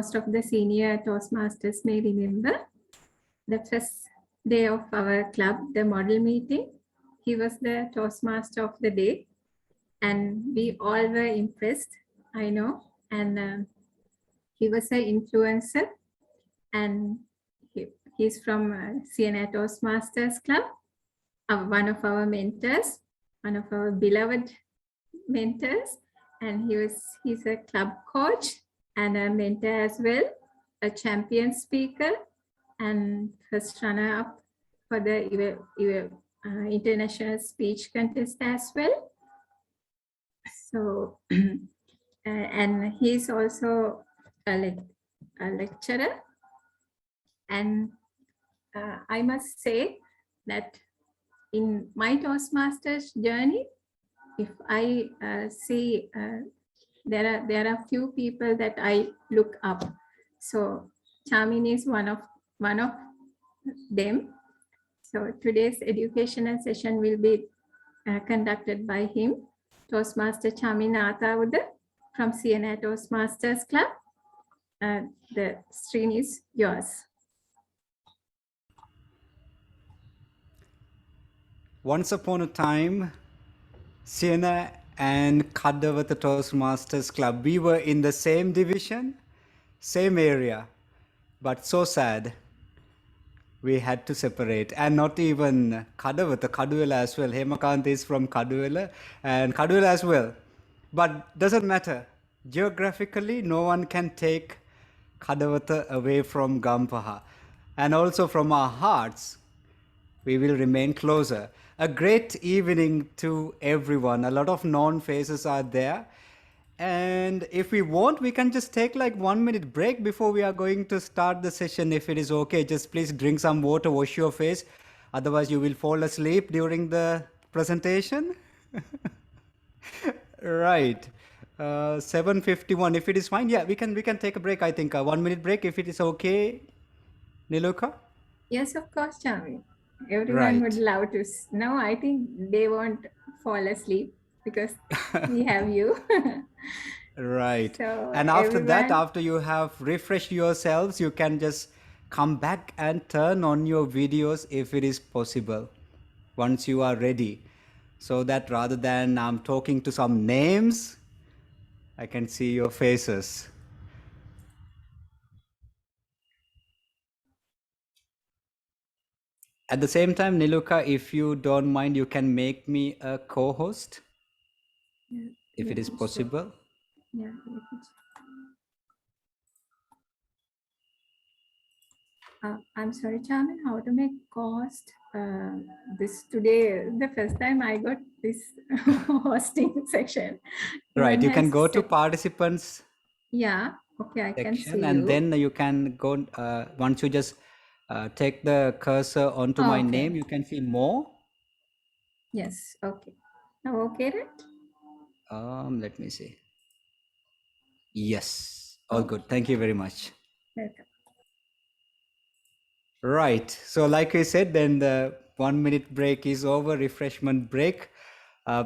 most of the senior Toastmasters may remember, the first day of our club, the model meeting, he was the Toastmaster of the day, and we all were impressed, I know, and he was an influencer, and he's from Siena Toastmasters Club, one of our mentors, one of our beloved mentors, and he's a club coach and a mentor as well, a champion speaker, and first runner-up for the international speech contest as well. So, and he's also a lecturer. And I must say that in my Toastmasters journey, if I see there are few people that I look up. So Chamin is one of them. So today's educational session will be conducted by him, Toastmaster Chamin Athauda from Siena Toastmasters Club. The screen is yours. Once upon a time, Siena and Kadawatha Toastmasters Club, we were in the same division, same area, but so sad. We had to separate, and not even Kadawatha, Kaduwela as well. Hemakant is from Kaduwela and Kaduwela as well. But doesn't matter. Geographically, no one can take Kadawatha away from Gampaha. And also from our hearts, we will remain closer. A great evening to everyone. A lot of known faces are there. And if we want, we can just take like 1 minute break before we are going to start the session. If it is okay, just please drink some water, wash your face. Otherwise, you will fall asleep during the presentation. Right. 7:51. If it is fine, yeah, we can take a break. I think a 1 minute break, if it is okay, Niluka. Yes, of course, Chamin. Everyone would love to. No, I think they won't fall asleep because we have you. Right. So and after that, after you have refreshed yourselves, you can just come back and turn on your videos if it is possible once you are ready. So that rather than I'm talking to some names, I can see your faces. At the same time, Niluka, if you don't mind, you can make me a co-host, if it is possible. Yeah. I'm sorry, Chamin, how to make co-host? This today, the first time I got this hosting section. Right, you can go to participants. Yeah, okay, I can see and you. then you can go, once you just take the cursor onto my name, you can see more. Yes, okay. Now, okay, right? Let me see. Yes, all good. Thank you very much. Welcome. Right. So like I said, then the 1 minute break is over, refreshment break.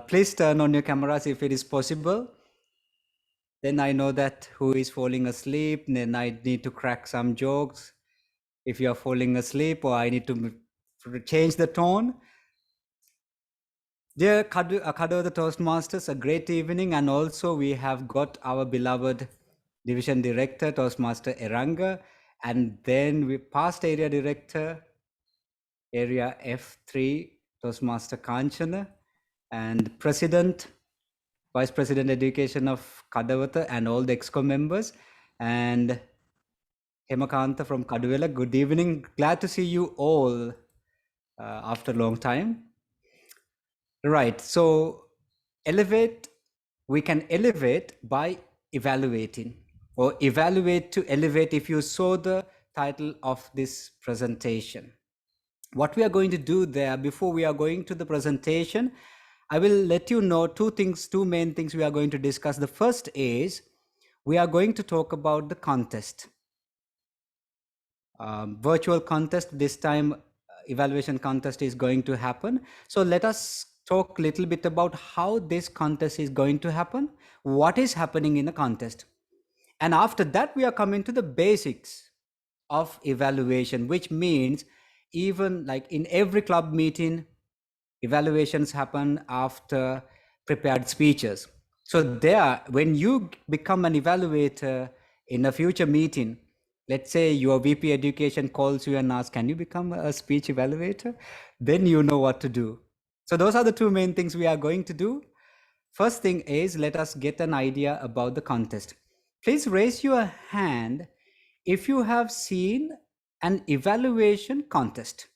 Please turn on your cameras if it is possible. Then I know that who is falling asleep. Then I need to crack some jokes if you are falling asleep, or I need to change the tone. Dear Kado the Toastmasters, a great evening. And also we have got our beloved Division Director, Toastmaster Eranga, and then we past area director, area F3, Toastmaster Kanchana, and President, Vice President Education of Kadawatha, and all the EXCO members, and Hemakanta from Kaduwela. Good evening. Glad to see you all after a long time. Right. So we can elevate by evaluating, or evaluate to elevate, if you saw the title of this presentation. What we are going to do there, before we are going to the presentation, I will let you know two main things we are going to discuss. The first is we are going to talk about the contest. Virtual contest, this time evaluation contest is going to happen. So let us talk a little bit about how this contest is going to happen, what is happening in the contest. And after that, we are coming to the basics of evaluation, which means even like in every club meeting, evaluations happen after prepared speeches. So there, when you become an evaluator in a future meeting, let's say your VP education calls you and asks, can you become a speech evaluator? Then you know what to do. So those are the two main things we are going to do. First thing is, let us get an idea about the contest. Please raise your hand if you have seen an evaluation contest.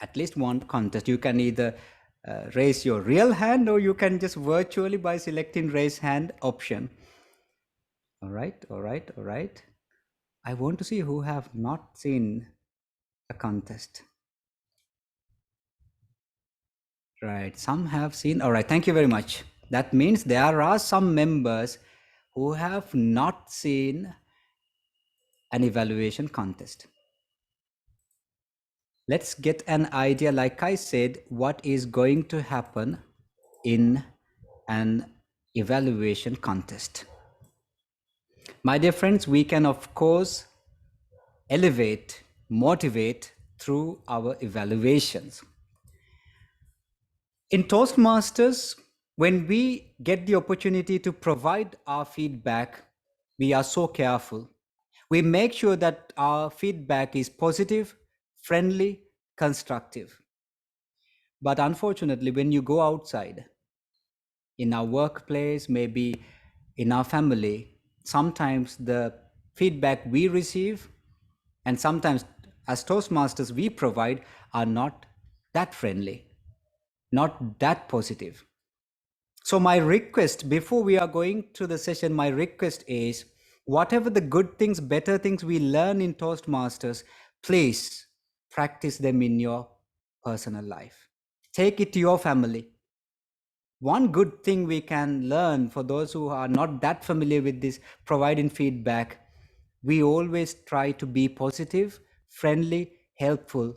At least one contest. You can either raise your real hand, or you can just virtually by selecting raise hand option. All right, all right, all right. I want to see who have not seen a contest. Right, some have seen. All right, thank you very much. That means there are some members who have not seen an evaluation contest. Let's get an idea, like I said, what is going to happen in an evaluation contest. My dear friends, we can of course elevate, motivate through our evaluations. In Toastmasters, when we get the opportunity to provide our feedback, we are so careful. We make sure that our feedback is positive, friendly, constructive. But unfortunately, when you go outside, in our workplace, maybe in our family, sometimes the feedback we receive and sometimes as Toastmasters we provide are not that friendly, not that positive. So my request before we are going to the session, my request is whatever the good things, better things we learn in Toastmasters, please practice them in your personal life. Take it to your family. One good thing we can learn for those who are not that familiar with this, providing feedback, we always try to be positive, friendly, helpful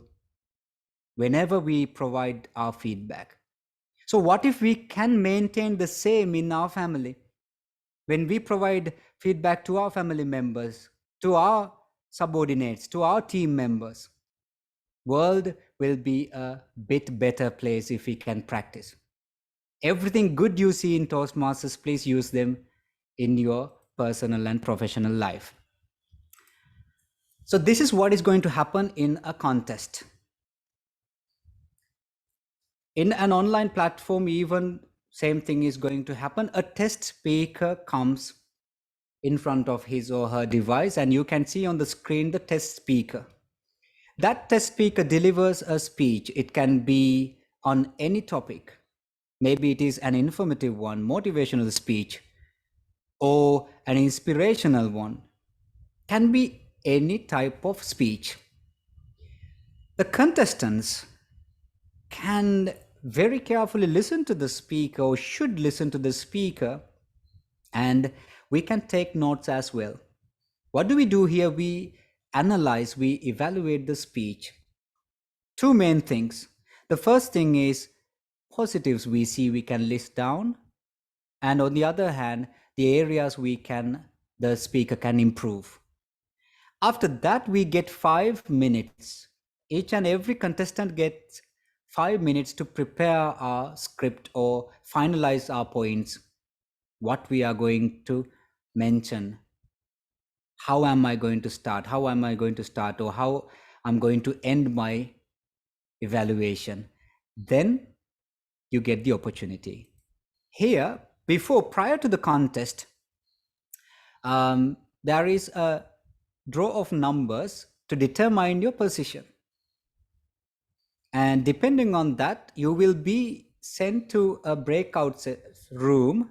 whenever we provide our feedback. So what if we can maintain the same in our family? When we provide feedback to our family members, to our subordinates, to our team members, world will be a bit better place if we can practice. Everything good you see in Toastmasters, please use them in your personal and professional life. So this is what is going to happen in a contest. In an online platform, even same thing is going to happen. A test speaker comes in front of his or her device, and you can see on the screen the test speaker. That test speaker delivers a speech. It can be on any topic. Maybe it is an informative one, motivational speech, or an inspirational one. Can be any type of speech. The contestants can very carefully listen to the speaker, or should listen to the speaker, and we can take notes as well. What do we do here? We analyze, we evaluate the speech. Two main things. The first thing is positives we see, we can list down, and on the other hand, the areas the speaker can improve. After that, we get 5 minutes. Each and every contestant gets 5 minutes to prepare our script or finalize our points, what we are going to mention. How am I going to start? How am I going to start? Or how I'm going to end my evaluation? Then you get the opportunity. Here, prior to the contest, there is a draw of numbers to determine your position. And depending on that, you will be sent to a breakout room,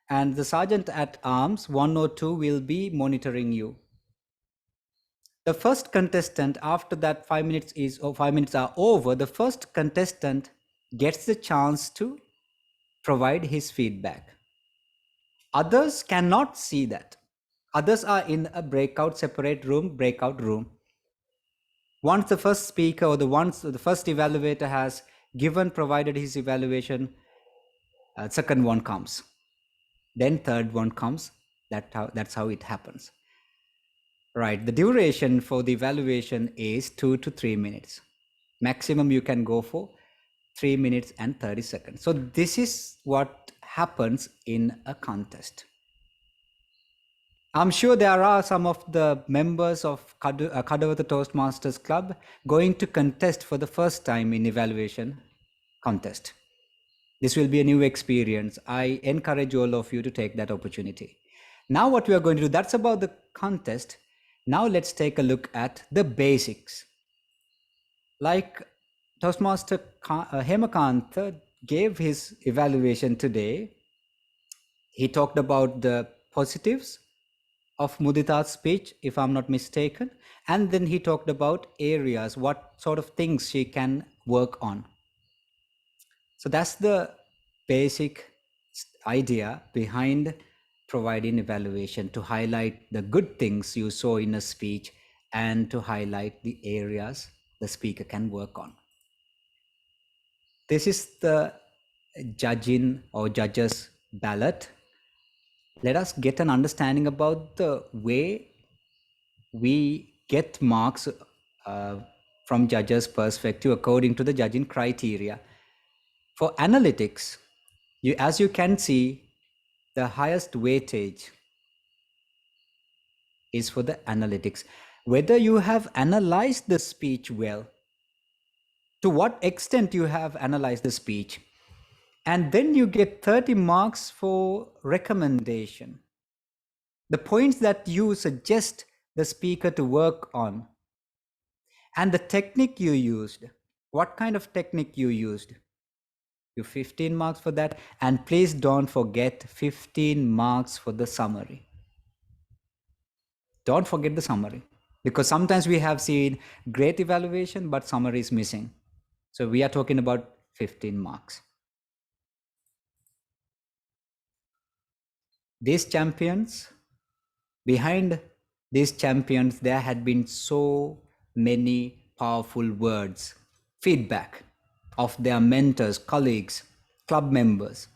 and the sergeant at arms, 1 or 2, will be monitoring you. The first contestant, after that 5 minutes are over, the first contestant gets the chance to provide his feedback. Others cannot see that. Others are in a breakout room. Once the first speaker or the first evaluator has provided his evaluation, second one comes, then third one comes, That's how it happens. Right. The duration for the evaluation is 2 to 3 minutes. Maximum you can go for 3 minutes and 30 seconds. So this is what happens in a contest. I'm sure there are some of the members of Kadavata Toastmasters Club going to contest for the first time in evaluation contest. This will be a new experience. I encourage all of you to take that opportunity. Now what we are going to do, that's about the contest. Now let's take a look at the basics. Like Toastmaster Hemakanta gave his evaluation today. He talked about the positives of Mudita's speech, if I'm not mistaken. And then he talked about areas, what sort of things she can work on. So that's the basic idea behind providing evaluation, to highlight the good things you saw in a speech and to highlight the areas the speaker can work on. This is the judging or judges ballot. Let us get an understanding about the way we get marks from judges' perspective according to the judging criteria. For analytics, as you can see, the highest weightage is for the analytics. Whether you have analyzed the speech well, to what extent you have analyzed the speech, and then you get 30 marks for recommendation. The points that you suggest the speaker to work on, and the technique you used, what kind of technique you used. You 15 marks for that, and please don't forget 15 marks for the summary. Don't forget the summary, because sometimes we have seen great evaluation, but summary is missing. So we are talking about 15 marks. These champions, behind these champions, there had been so many powerful words, feedback of their mentors, colleagues, club members.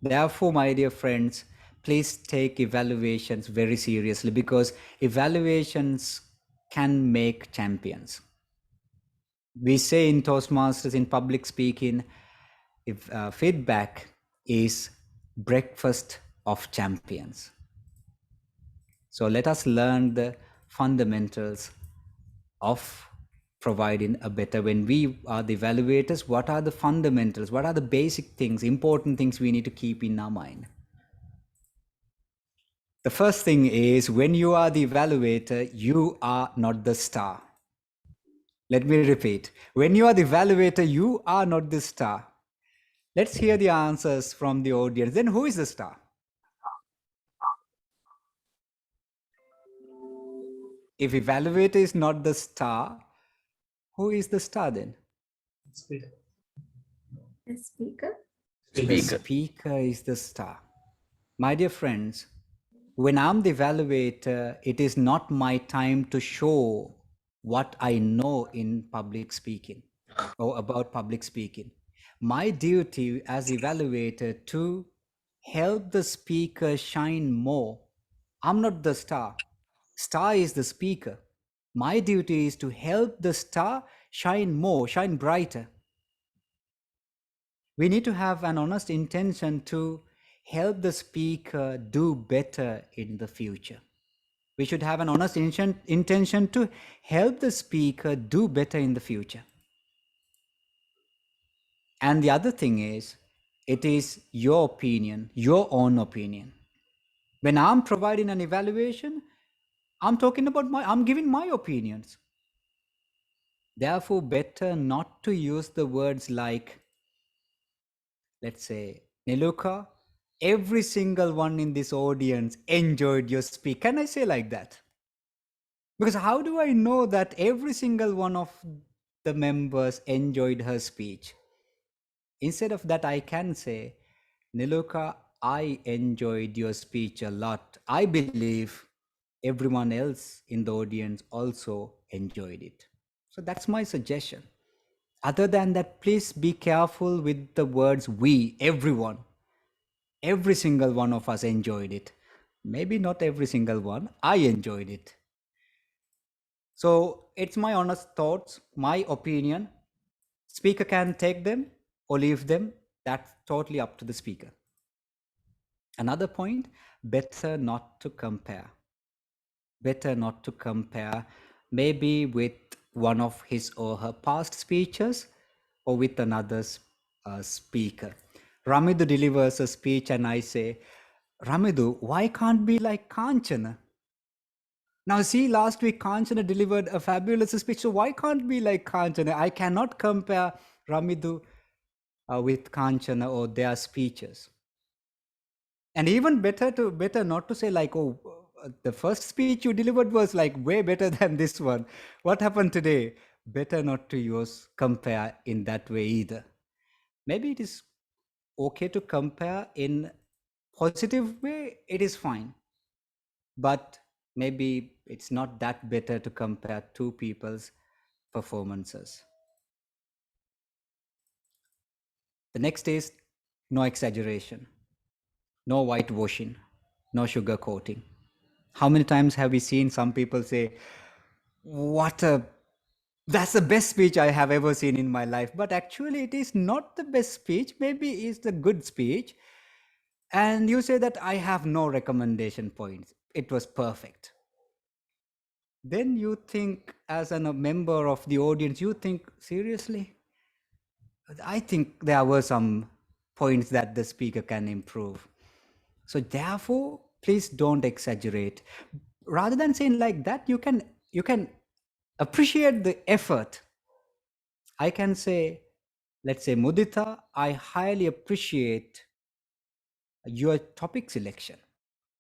Therefore, my dear friends, please take evaluations very seriously, because evaluations can make champions. We say in Toastmasters, in public speaking, if feedback is breakfast of champions. So let us learn the fundamentals of providing a better, when we are the evaluators, what are the fundamentals, what are the basic things, important things we need to keep in our mind. The first thing is, when you are the evaluator, you are not the star. Let me repeat. When you are the evaluator, you are not the star. Let's hear the answers from the audience. Then who is the star? If evaluator is not the star, who is the star then? The speaker. The speaker is the star. My dear friends, when I'm the evaluator, it is not my time to show what I know in public speaking or about public speaking. My duty as evaluator to help the speaker shine more. I'm not the star. Star is the speaker. My duty is to help the star shine more, shine brighter. We need to have an honest intention to help the speaker do better in the future. We should have an honest intention to help the speaker do better in the future. And the other thing is, it is your opinion, your own opinion. When I'm providing an evaluation, I'm talking about I'm giving my opinions. Therefore, better not to use the words like, let's say, Niluka, every single one in this audience enjoyed your speech. Can I say like that? Because how do I know that every single one of the members enjoyed her speech? Instead of that, I can say, Niluka, I enjoyed your speech a lot. I believe everyone else in the audience also enjoyed it. So that's my suggestion. Other than that, please be careful with the words we, everyone. Every single one of us enjoyed it. Maybe not every single one. I enjoyed it. So it's my honest thoughts, my opinion. Speaker can take them or leave them. That's totally up to the speaker. Another point, better not to compare. Better not to compare maybe with one of his or her past speeches or with another speaker. Ramidu delivers a speech and I say, Ramidu, why can't be like Kanchana? Now see, last week Kanchana delivered a fabulous speech, so why can't be like Kanchana? I cannot compare Ramidu with Kanchana or their speeches. And even better not to say like, oh, the first speech you delivered was like way better than this one. What happened today? Better not to use compare in that way either. Maybe it is okay to compare in positive way. It is fine, but maybe it's not that better to compare two people's performances. The next is no exaggeration, no whitewashing, no sugarcoating. How many times have we seen some people say, what a that's the best speech I have ever seen in my life, but actually it is not the best speech, maybe it's the good speech, and you say that I have no recommendation points, it was perfect. Then you think as a member of the audience, you think seriously, I think there were some points that the speaker can improve. So therefore, please don't exaggerate. Rather than saying like that, you can appreciate the effort. I can say, let's say, Mudita, I highly appreciate your topic selection.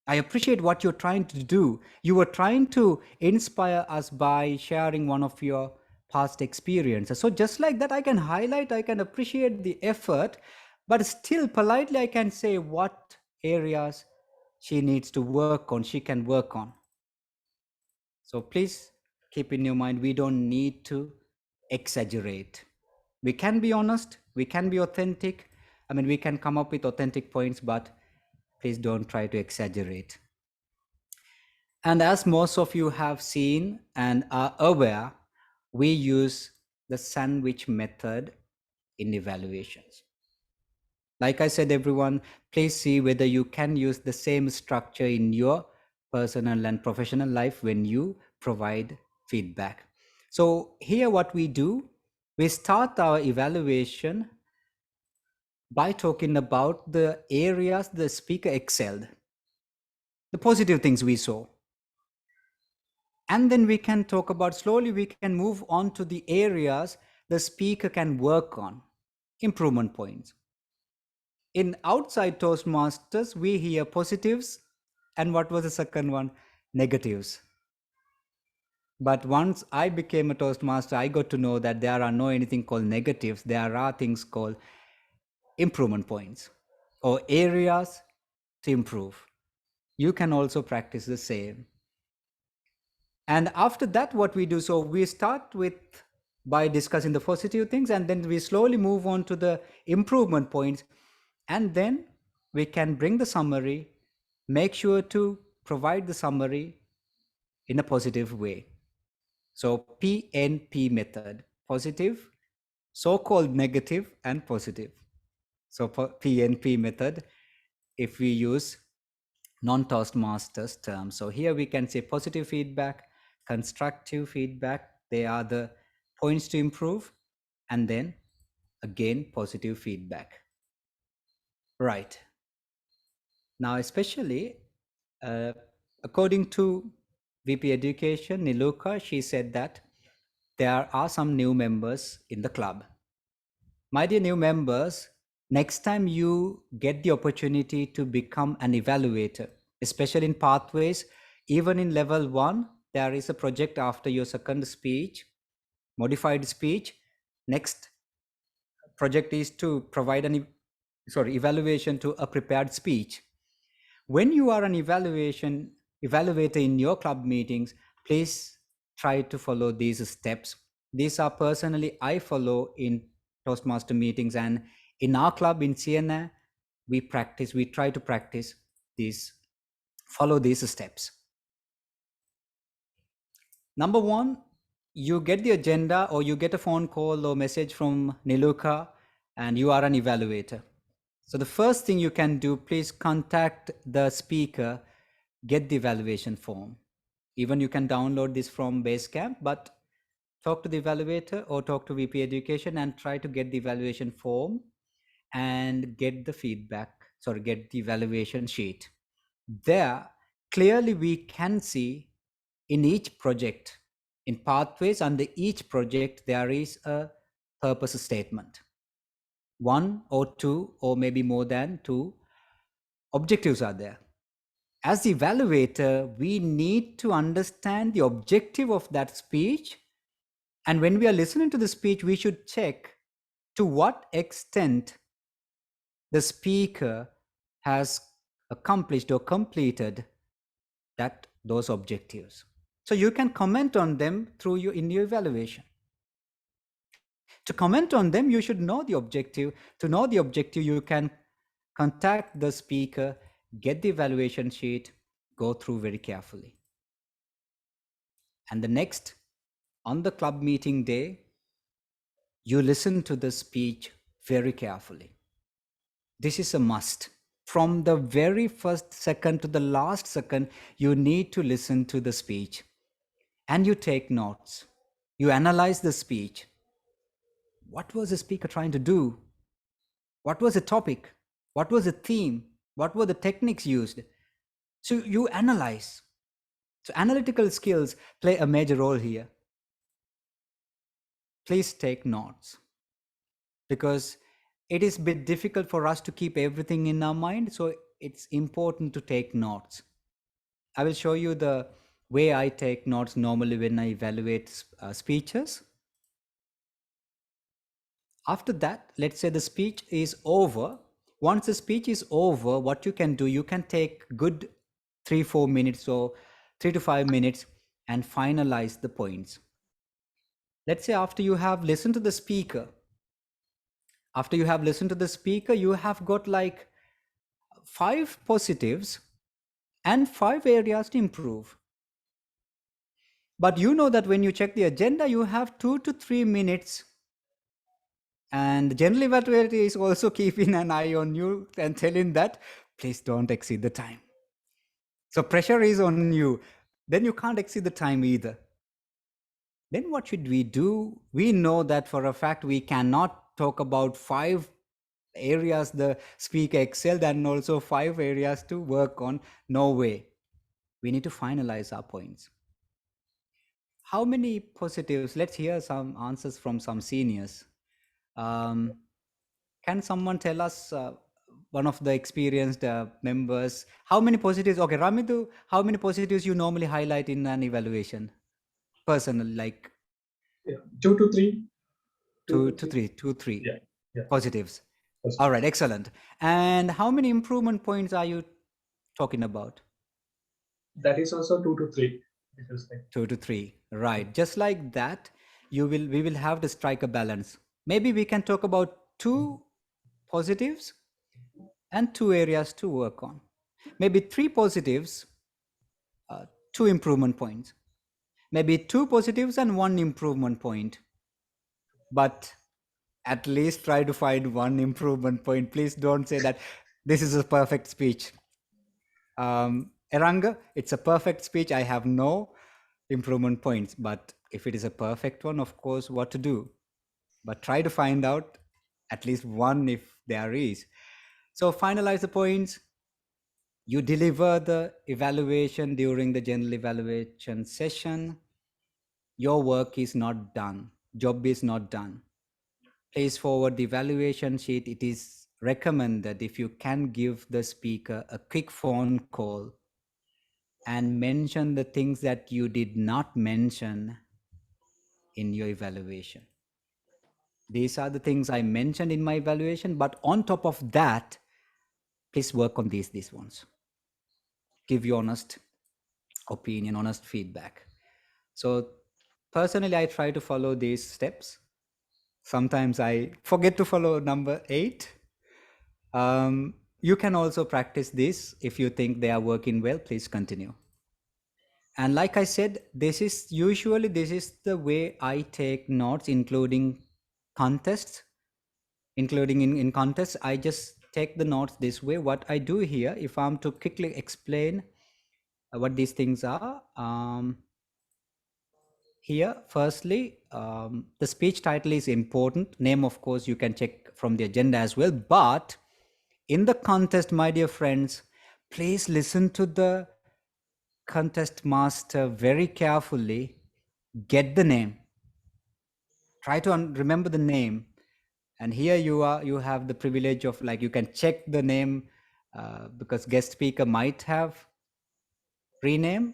I appreciate what you're trying to do. You were trying to inspire us by sharing one of your past experiences. So just like that, I can highlight, I can appreciate the effort, but still politely I can say what areas she needs to work on, she can work on. So please keep in your mind, we don't need to exaggerate. We can be honest, we can be authentic. I mean, we can come up with authentic points, but please don't try to exaggerate. And as most of you have seen and are aware, we use the sandwich method in evaluations. Like I said, everyone, please see whether you can use the same structure in your personal and professional life when you provide feedback. So here what we do, we start our evaluation by talking about the areas the speaker excelled, the positive things we saw. And then we can talk about, slowly we can move on to the areas the speaker can work on, improvement points. In outside Toastmasters, we hear positives. And what was the second one? Negatives. But once I became a Toastmaster, I got to know that there are no anything called negatives. There are things called improvement points or areas to improve. You can also practice the same. And after that, what we do, so we start with by discussing the positive things, and then we slowly move on to the improvement points. And then we can bring the summary, make sure to provide the summary in a positive way. So PNP method, positive, so-called negative and positive. So for PNP method, if we use non-Toastmasters terms. So here we can say positive feedback, constructive feedback, they are the points to improve, and then again positive feedback. Right. Now, especially according to VP Education, Niluka, she said that there are some new members in the club. My dear new members, next time you get the opportunity to become an evaluator, especially in pathways, even in level 1, there is a project after your second speech, modified speech. Next project is to provide an evaluation to a prepared speech. When you are an evaluator in your club meetings, please try to follow these steps. These are personally I follow in Toastmaster meetings, and in our club in Siena, we try to practice these Follow these steps. Number one, you get the agenda or you get a phone call or message from Niluka and you are an evaluator. So the first thing you can do, please contact the speaker, get the evaluation form. Even you can download this from Basecamp, but talk to the evaluator or talk to VP Education and try to get the evaluation form and get the feedback, sorry, get the evaluation sheet. There, clearly we can see in each project, in pathways under each project, there is a purpose statement. One or two, or maybe more than two objectives are there. As the evaluator, we need to understand the objective of that speech. And when we are listening to the speech, we should check to what extent the speaker has accomplished or completed those objectives. So you can comment on them through in your evaluation. To comment on them, you should know the objective. To know the objective, you can contact the speaker, get the evaluation sheet, go through very carefully. And the next, on the club meeting day, you listen to the speech very carefully. This is a must. From the very first second to the last second, you need to listen to the speech and you take notes. You analyze the speech. What was the speaker trying to do? What was the topic? What was the theme? What were the techniques used? So you analyze. So analytical skills play a major role here. Please take notes because it is a bit difficult for us to keep everything in our mind. So it's important to take notes. I will show you the way I take notes normally when I evaluate speeches. After that, let's say the speech is over. Once the speech is over, what you can do, you can take good 3-4 minutes or 3 to 5 minutes and finalize the points. Let's say after you have listened to the speaker, you have got like 5 positives and 5 areas to improve. But you know that when you check the agenda, you have 2 to 3 minutes. And the general evaluator is also keeping an eye on you and telling that, please don't exceed the time. So pressure is on you. Then you can't exceed the time either. Then what should we do? We know that for a fact we cannot talk about 5 areas the speaker excelled and also 5 areas to work on. No way. We need to finalize our points. How many positives? Let's hear some answers from some seniors. Can someone tell us, one of the experienced members, how many positives? Okay, Ramidu, how many positives you normally highlight in an evaluation? Personal, like 2 to 3. 2 to 3, 2-3 Yeah. positives. All right, excellent. And how many improvement points are you talking about? That is also 2 to 3. 2 to 3, right? Just like that, we will have to strike a balance. Maybe we can talk about 2 positives and 2 areas to work on. Maybe 3 positives, 2 improvement points. Maybe 2 positives and 1 improvement point. But at least try to find 1 improvement point. Please don't say that this is a perfect speech. Eranga, it's a perfect speech. I have no improvement points. But if it is a perfect one, of course, what to do? But try to find out at least 1 if there is. So finalize the points. You deliver the evaluation during the general evaluation session. Your work is not done. Job is not done. Place forward the evaluation sheet. It is recommended if you can give the speaker a quick phone call and mention the things that you did not mention in your evaluation. These are the things I mentioned in my evaluation, but on top of that, please work on these ones. Give your honest opinion, honest feedback. So personally, I try to follow these steps. Sometimes I forget to follow number 8. you can also practice this. If you think they are working well, please continue. And like I said, this is the way I take notes, including contests, including in contests. I just take the notes this way. What I do here, if I'm to quickly explain what these things are, here, firstly, the speech title is important. Name, of course, you can check from the agenda as well. But in the contest, my dear friends, please listen to the contest master very carefully. Get the name. Try to remember the name. And here you have the privilege of, like, you can check the name, because guest speaker might have rename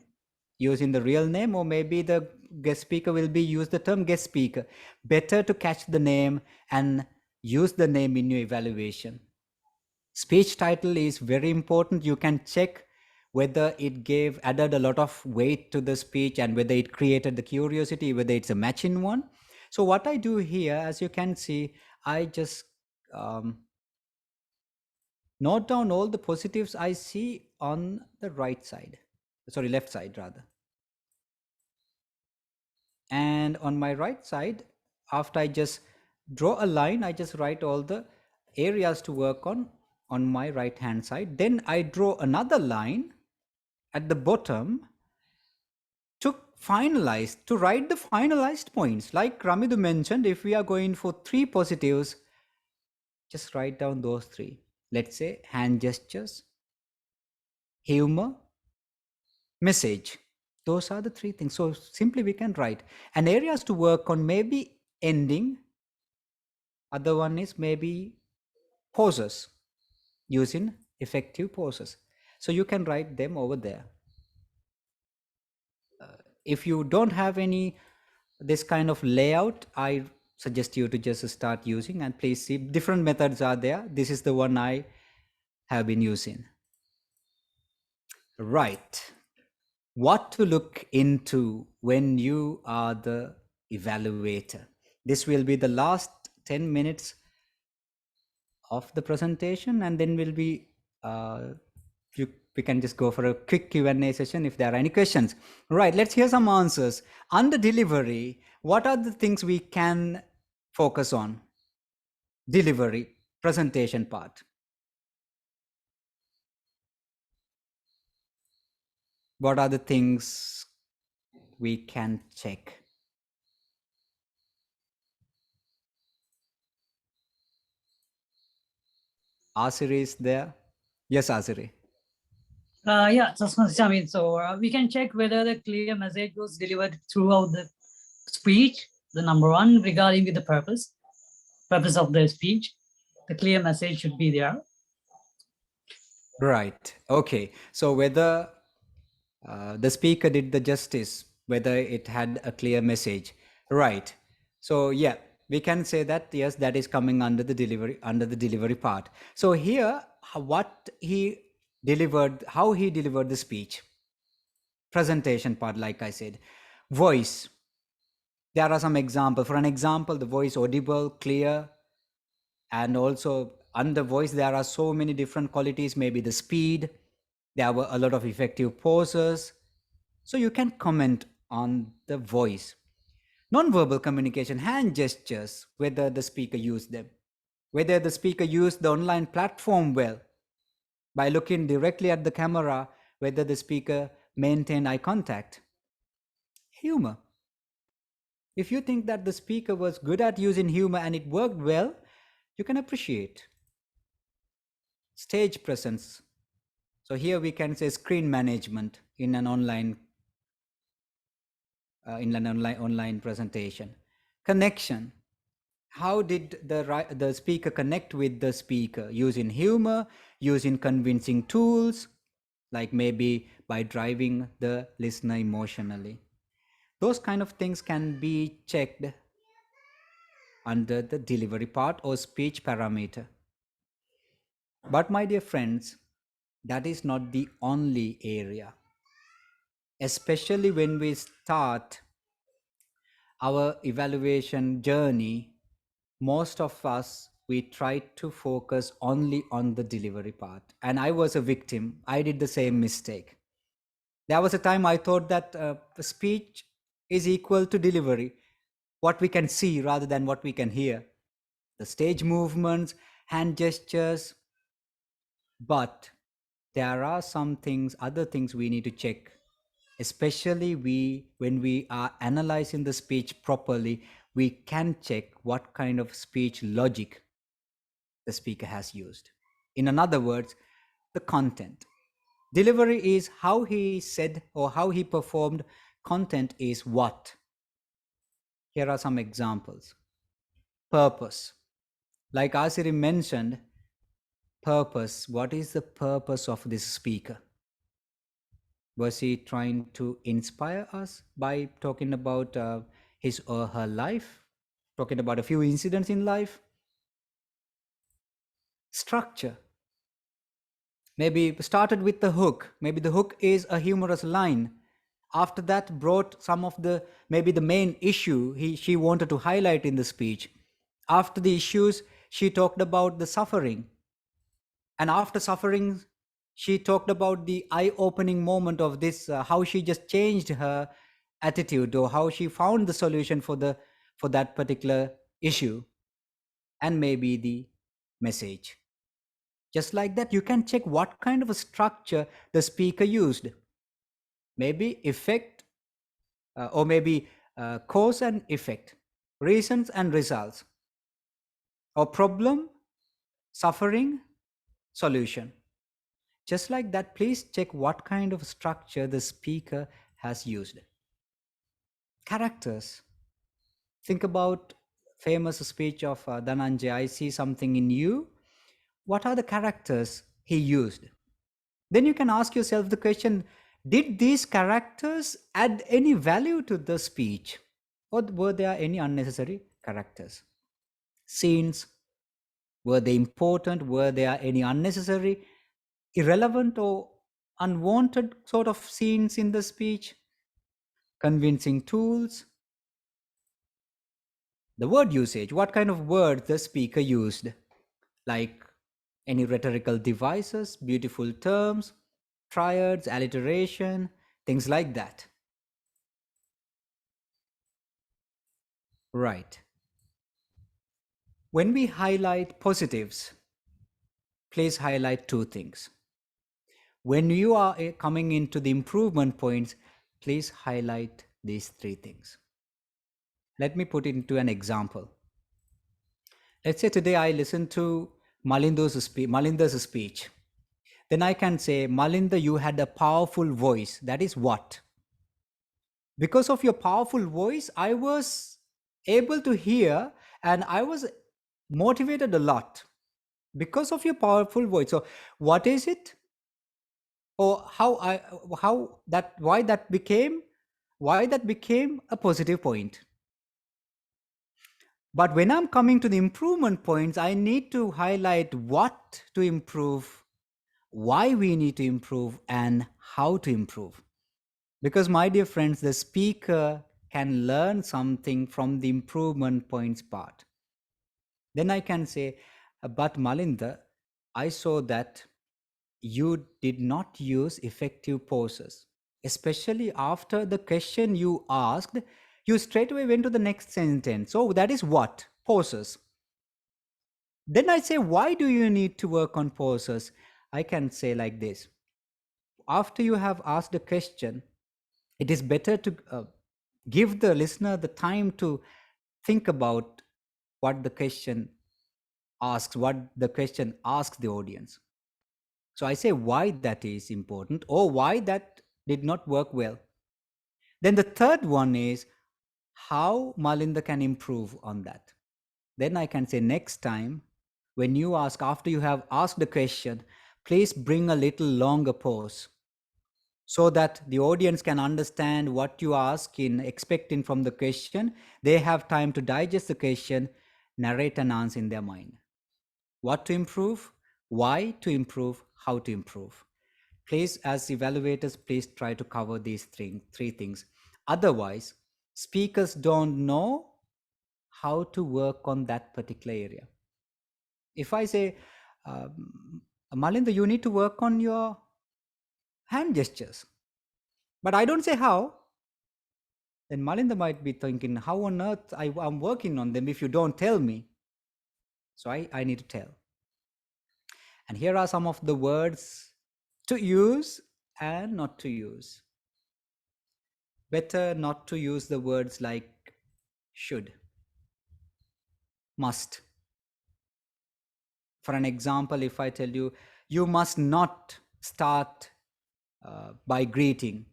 using the real name, or maybe the guest speaker will be use the term guest speaker. Better to catch the name and use the name in your evaluation. Speech title is very important. You can check whether it added a lot of weight to the speech, and whether it created the curiosity, whether it's a matching one. So what I do here, as you can see, I just note down all the positives I see on the left side rather. And on my right side, after I just draw a line, I just write all the areas to work on my right hand side. Then I draw another line at the bottom to write the finalized points. Like Ramidu mentioned, if we are going for 3 positives, just write down those 3. Let's say hand gestures, humor, message. Those are the 3 things. So simply we can write. And areas to work on, maybe ending. Other one is maybe pauses, using effective pauses. So you can write them over there. If you don't have any this kind of layout, I suggest you to just start using, and please see different methods are there. This is the one I have been using. Right. What to look into when you are the evaluator. This will be the last 10 minutes of the presentation, and then we'll be we can just go for a quick Q&A session if there are any questions. Right, let's hear some answers. Under delivery, what are the things we can focus on? Delivery, presentation part. What are the things we can check? Asiri is there? Yes, Asiri. Yeah, just Chamin. So we can check whether the clear message was delivered throughout the speech. The number 1 regarding with the purpose of the speech, the clear message should be there. Right. Okay. So whether the speaker did the justice, whether it had a clear message. Right. So yeah, we can say that yes, that is coming under the delivery part. So here, what he delivered, how he delivered the speech, presentation part, like I said, voice. There are some examples. For an example, the voice audible, clear, and also under voice there are so many different qualities. Maybe the speed. There were a lot of effective pauses. So you can comment on the voice. Non-verbal communication, hand gestures, whether the speaker used them, whether the speaker used the online platform well, by looking directly at the camera, whether the speaker maintained eye contact. Humor. If you think that the speaker was good at using humor and it worked well, you can appreciate. Stage presence. So here we can say screen management in an online presentation. Connection. How did the speaker connect with the speaker? Using humor, using convincing tools, like maybe by driving the listener emotionally. Those kind of things can be checked under the delivery part or speech parameter. But my dear friends, that is not the only area. Especially when we start our evaluation journey, most of us, we tried to focus only on the delivery part. And I was a victim. I did the same mistake. There was a time I thought that speech is equal to delivery, what we can see rather than what we can hear. The stage movements, hand gestures. But there are some things, other things we need to check, especially when we are analyzing the speech properly. We can check what kind of speech logic the speaker has used. In other words, the content. Delivery is how he said or how he performed. Content is what. Here are some examples. Purpose. Like Asiri mentioned, purpose. What is the purpose of this speaker? Was he trying to inspire us by talking about his or her life? Talking about a few incidents in life? Structure. Maybe started with the hook. Maybe the hook is a humorous line. After that, brought some of the, maybe the main issue she wanted to highlight in the speech. After the issues, she talked about the suffering. And after suffering, she talked about the eye-opening moment of this, how she just changed her attitude or how she found the solution for that particular issue, and maybe the message. Just like that, you can check what kind of a structure the speaker used. Maybe effect, or maybe cause and effect, reasons and results, or problem, suffering, solution. Just like that, please check what kind of structure the speaker has used. Characters. Think about famous speech of Dhananjay, I see something in you. What are the characters he used? Then you can ask yourself the question, did these characters add any value to the speech? Or were there any unnecessary characters? Scenes, were they important? Were there any unnecessary, irrelevant or unwanted sort of scenes in the speech? Convincing tools. The word usage, what kind of words the speaker used? Like any rhetorical devices, beautiful terms, triads, alliteration, things like that. Right. When we highlight positives, please highlight two things. When you are coming into the improvement points, please highlight these three things. Let me put it into an example. Let's say today I listen to Malinda's speech. Then I can say, Malinda, you had a powerful voice. That is what? Because of your powerful voice, I was able to hear and I was motivated a lot because of your powerful voice. So what is it? Or why that became a positive point. But when I'm coming to the improvement points, I need to highlight what to improve, why we need to improve, and how to improve. Because my dear friends, the speaker can learn something from the improvement points part. Then I can say, but Malinda, I saw that you did not use effective pauses, especially after the question you asked, you straight away went to the next sentence. So that is what? Pauses. Then I say, why do you need to work on pauses? I can say like this. After you have asked a question, it is better to give the listener the time to think about what the question asks, what the question asks the audience. So I say why that is important or why that did not work well. Then the third one is how Malinda can improve on that. Then I can say next time when you ask, after you have asked the question, please bring a little longer pause so that the audience can understand what you ask in expecting from the question. They have time to digest the question, narrate an answer in their mind. What to improve, why to improve, how to improve. Please, as evaluators, please try to cover these three things. Otherwise, speakers don't know how to work on that particular area. If I say, Malinda, you need to work on your hand gestures, but I don't say how, then Malinda might be thinking, how on earth I'm working on them if you don't tell me? So I need to tell. And here are some of the words to use and not to use. Better not to use the words like should, must. For an example, if I tell you, you must not start by greeting,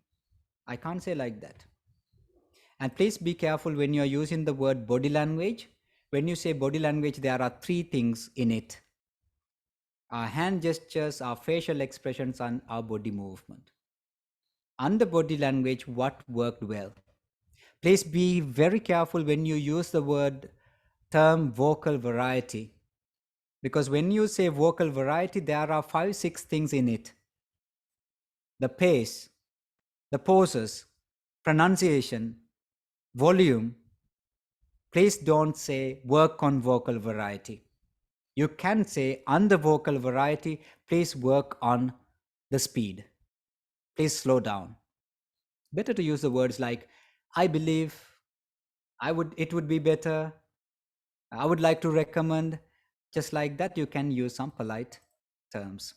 I can't say like that. And please be careful when you're using the word body language. When you say body language, there are three things in it: our hand gestures, our facial expressions, and our body movement. Under body language, what worked well? Please be very careful when you use the term vocal variety, because when you say vocal variety, there are 5-6 things in it: the pace, the pauses, pronunciation, volume. Please don't say work on vocal variety. You can say under vocal variety, please work on the speed. Please slow down. Better to use the words like, I believe, it would be better, I would like to recommend. Just like that, you can use some polite terms.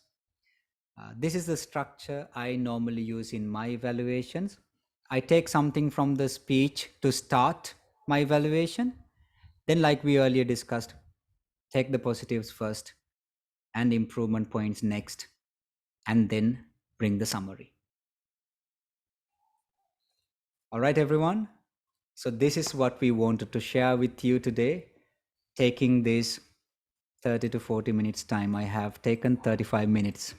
This is the structure I normally use in my evaluations. I take something from the speech to start my evaluation. Then, like we earlier discussed, take the positives first and improvement points next, and then bring the summary. All right, everyone. So this is what we wanted to share with you today. Taking this 30 to 40 minutes time, I have taken 35 minutes.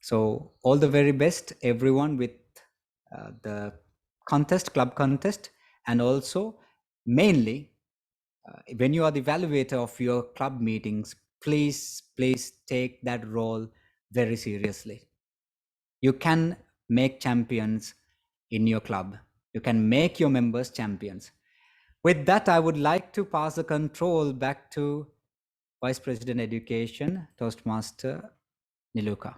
So all the very best, everyone, with the club contest, and also mainly when you are the evaluator of your club meetings, please take that role very seriously. You can make champions in your club. You can make your members champions. With that, I would like to pass the control back to Vice President Education, Toastmaster Niluka.